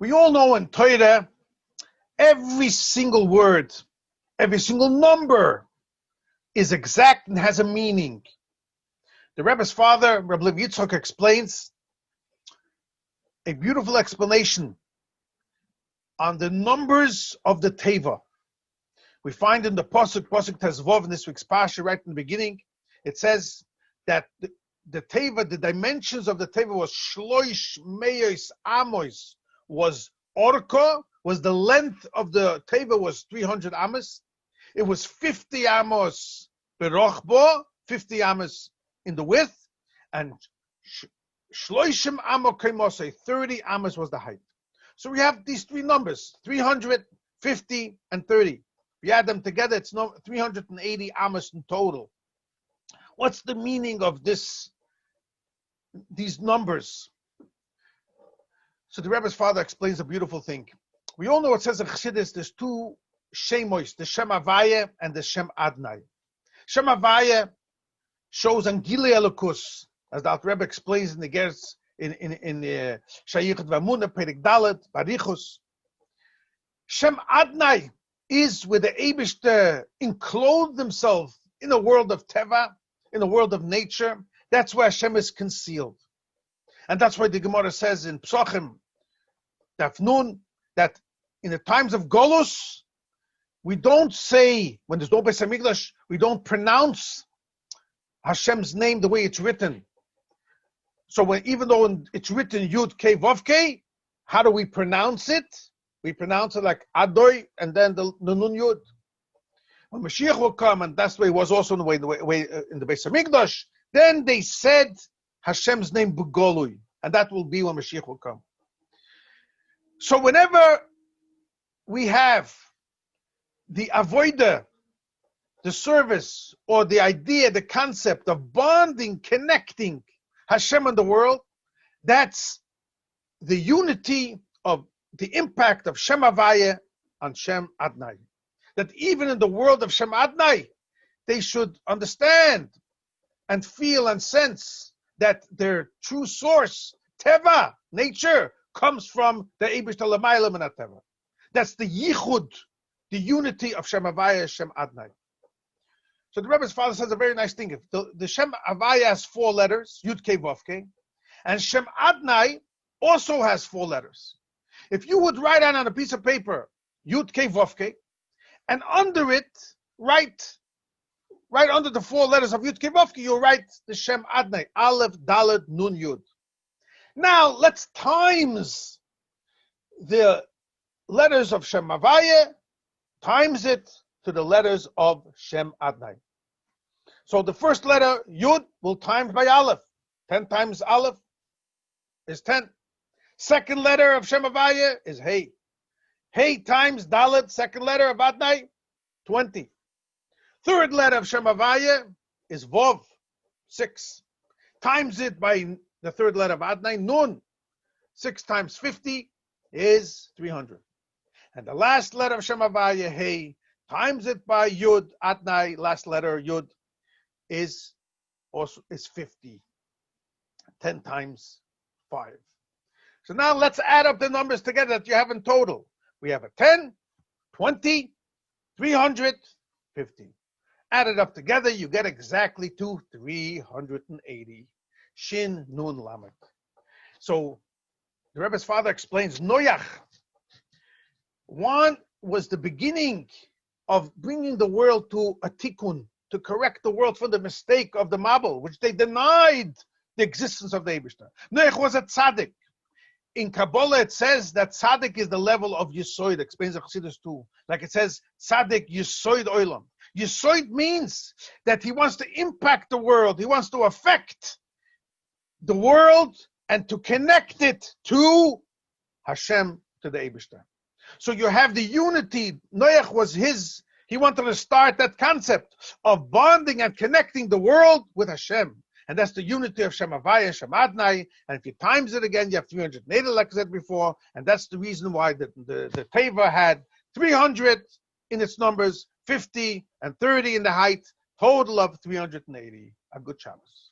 We all know in Torah, every single word, every single number is exact and has a meaning. The Rebbe's father, Rabbi Yitzchok, explains a beautiful explanation on the numbers of the Teva. We find in the Pasuk Tezvov in this week's Pasha, right in the beginning, it says that the Teva, the dimensions of the Teva was Shloish Meyos Amos, was Orka, was the length of the Teva was 300 Amos. It was 50 Amos berachba, 50 Amos in the width, and Shloishim Amos Kemosei, 30 Amos was the height. So we have these three numbers, 300, 50, and 30. We add them together, it's 380 Amos in total. What's the meaning of these numbers? So the Rebbe's father explains a beautiful thing. We all know it says in Chassidus, there's two Shemois, the Shem Havaya and the Shem Adnai. Shem Havaya shows Angili Elokus, as the Rebbe explains in the Gers, in Shayichet Vamuna, Perek Dalet, Barichus. Shem Adnai is where the Eibishter enclosed himself in a world of Teva, in a world of nature. That's where Hashem is concealed. And that's why the Gemara says in Psochim, Daf Nun, that in the times of Golus, we don't say, when there's no Beis HaMikdash, we don't pronounce Hashem's name the way it's written. So even though it's written Yud Kei Vav Kei, how do we pronounce it? We pronounce it like Adoy and then the Nun Yud. When Mashiach will come, and that's the way it was also in the way in the Beis HaMikdash, then they said Hashem's name B'Golui, and that will be when Mashiach will come. So whenever we have the avoida, the service, or the idea, the concept of bonding, connecting Hashem and the world, that's the unity of the impact of Shem Havaya on Shem Adnai. That even in the world of Shem Adnai, they should understand and feel and sense that their true source, Teva, nature, comes from the Eibush Talamaylam and Teva. That's the Yichud, the unity of Shem Havaya, Shem Adnai. So the Rebbe's father says a very nice thing. The Shem Havaya has 4 letters, Yud Kei Vav Kei, and Shem Adnai also has 4 letters. If you would write on a piece of paper, Yud Kei Vav Kei, and under it, right under the 4 letters of Yud Kei Vav Kei, you'll write the Shem Adnai, Aleph, Dalet, Nun, Yud. Now, let's times the letters of Shem Havaya, times it to the letters of Shem Adnai. So the first letter, Yud, will times by Aleph. 10 times Aleph is 10. Second letter of Shem Havaya is Hey. Hey times Dalet, second letter of Adnai, 20. Third letter of Shem Havaya is Vov, 6. Times it by the third letter of Adnai, Nun. 6 times 50 is 300. And the last letter of Shem Havaya, Hey, times it by Yud, Adnai, last letter Yud, is 50. 10 times 5. So now let's add up the numbers together that you have in total. We have a 10, 20, 300, 50. Add it up together, you get exactly to 380. Shin Nun Lamed. So the Rebbe's father explains, Noach, one was the beginning of bringing the world to a tikkun, to correct the world from the mistake of the Mabel, which they denied the existence of the Eibishter. Noach was a tzaddik. In Kabbalah, it says that tzaddik is the level of Yisoid, explains the Chassidus too. Like it says, tzaddik Yisoid Olam. Yisoid means that he wants to impact the world, he wants to affect the world and to connect it to Hashem, to the Eibishter. So you have the unity. Noach was he wanted to start that concept of bonding and connecting the world with Hashem. And that's the unity of Shem Havaya, Shem Adnai. And if you times it again, you have 380, like I said before. And that's the reason why the Teva had 300 in its numbers, 50 and 30 in the height, total of 380. A good Shabbos.